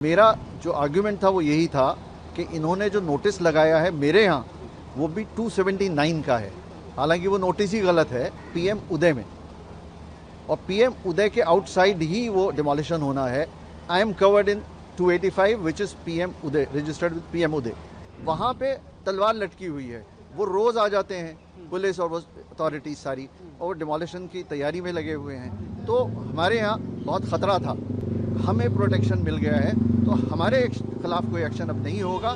मेरा जो आर्ग्यूमेंट था वो यही था कि इन्होंने जो नोटिस लगाया है मेरे यहाँ वो भी 279 का है। हालांकि वो नोटिस ही गलत है पीएम उदय में, और पीएम उदय के आउटसाइड ही वो डिमोलिशन होना है। I am covered in 285 which is PM Uday, registered with PM Uday. वहाँ पे तलवार लटकी हुई है, वो रोज़ आ जाते हैं पुलिस और अथॉरिटीज सारी, और डिमोलिशन की तैयारी में लगे हुए हैं। तो हमारे यहाँ बहुत ख़तरा था, हमें प्रोटेक्शन मिल गया है, तो हमारे खिलाफ कोई एक्शन अब नहीं होगा।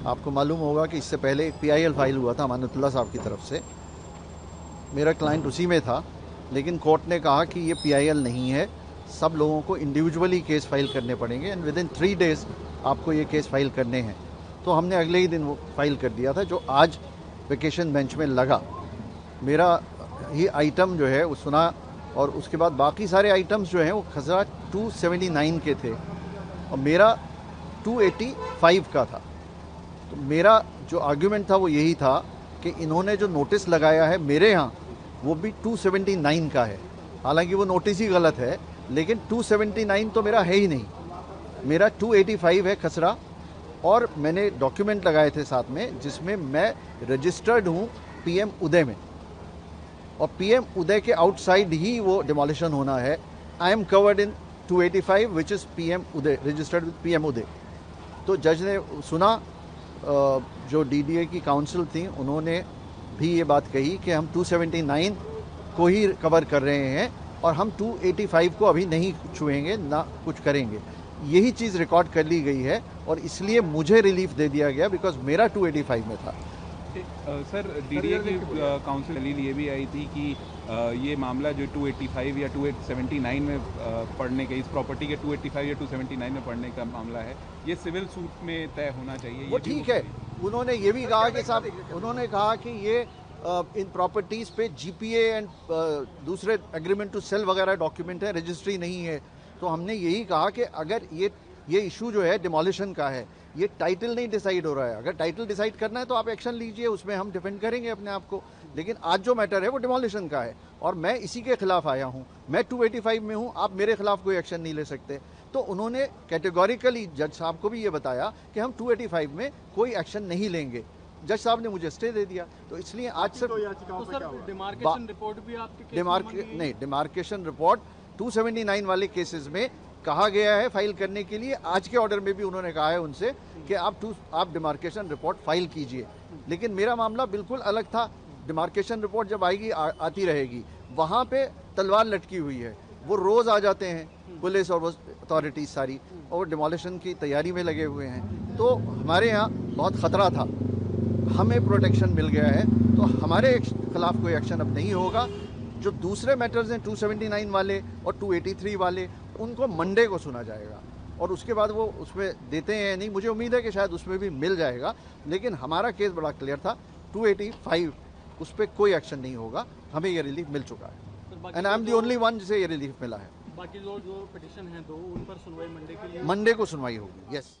आपको मालूम होगा कि इससे पहले एक PIL फाइल हुआ था अमानतुल्लाह साहब की तरफ से, मेरा क्लाइंट उसी में था, लेकिन कोर्ट ने कहा कि ये PIL नहीं है, सब लोगों को इंडिविजुअली केस फाइल करने पड़ेंगे एंड विद इन 3 डेज़ आपको ये केस फाइल करने हैं। तो हमने अगले ही दिन वो फाइल कर दिया था, जो आज वेकेशन बेंच में लगा। मेरा ही आइटम जो है वो सुना, और उसके बाद बाकी सारे आइटम्स जो हैं वो खसरा 279 के थे और मेरा 285 का था। तो मेरा जो आर्ग्यूमेंट था वो यही था कि इन्होंने जो नोटिस लगाया है मेरे यहाँ वो भी 279 का है। हालांकि वो नोटिस ही गलत है, लेकिन 279 तो मेरा है ही नहीं, मेरा 285 है खसरा। और मैंने डॉक्यूमेंट लगाए थे साथ में जिसमें मैं रजिस्टर्ड हूँ पीएम उदय में, और पीएम उदय के आउटसाइड ही वो डिमोलिशन होना है। I am covered in 285 which is PM Uday, registered with PM Uday. तो जज ने सुना, जो DDA की काउंसिल थी उन्होंने भी ये बात कही कि हम 279 को ही कवर कर रहे हैं और हम 285 को अभी नहीं छुएंगे, ना कुछ करेंगे। यही चीज़ रिकॉर्ड कर ली गई है और इसलिए मुझे रिलीफ दे दिया गया बिकॉज मेरा 285 में था। सर, DDA की काउंसिल दलील ये भी आई थी कि ये मामला जो 285 या 279 में पढ़ने के, इस प्रॉपर्टी के 285 या 279 में पढ़ने का मामला है, ये सिविल सूट में तय होना चाहिए। वो ठीक है, उन्होंने ये भी कहा कि साहब, उन्होंने कहा कि ये इन प्रॉपर्टीज़ पे GPA एंड दूसरे एग्रीमेंट टू सेल वगैरह डॉक्यूमेंट है, रजिस्ट्री नहीं है। तो हमने यही कहा कि अगर ये इशू जो है डिमोलिशन का है, ये टाइटल नहीं डिसाइड हो रहा है। अगर टाइटल डिसाइड करना है तो आप एक्शन लीजिए, उसमें हम डिफेंड करेंगे अपने आप को। लेकिन आज जो मैटर है वो डिमोलिशन का है और मैं इसी के खिलाफ आया हूँ। मैं 285 में हूँ, आप मेरे खिलाफ कोई एक्शन नहीं ले सकते। तो उन्होंने कैटेगोरिकली जज साहब को भी ये बताया कि हम 285 में कोई एक्शन नहीं लेंगे। जज साहब ने मुझे स्टे दे दिया, तो इसलिए आज से डिमार्केशन रिपोर्ट भी आपके डिमार्केशन रिपोर्ट 279 वाले केसेस में कहा गया है फाइल करने के लिए। आज के ऑर्डर में भी उन्होंने कहा है उनसे कि आप डिमार्केशन रिपोर्ट फाइल कीजिए। लेकिन मेरा मामला बिल्कुल अलग था। डिमार्केशन रिपोर्ट जब आएगी आती रहेगी, वहाँ पे तलवार लटकी हुई है, वो रोज़ आ जाते हैं पुलिस और अथॉरिटीज सारी, और डिमोलिशन की तैयारी में लगे हुए हैं। तो हमारे यहाँ बहुत ख़तरा था, हमें प्रोटेक्शन मिल गया है, तो हमारे खिलाफ कोई एक्शन अब नहीं होगा। जो दूसरे मैटर्स हैं 279 वाले और 283 वाले, उनको मंडे को सुना जाएगा और उसके बाद वो उसमें देते हैं या नहीं, मुझे उम्मीद है कि शायद उसमें भी मिल जाएगा। लेकिन हमारा केस बड़ा क्लियर था, 285 उस पर कोई एक्शन नहीं होगा, हमें ये रिलीफ मिल चुका है and I am the only one जिसे ये रिलीफ मिला है। बाकी जो पिटीशन है दो, उन पर सुनवाई मंडे के लिए, मंडे को सुनवाई होगी। यस।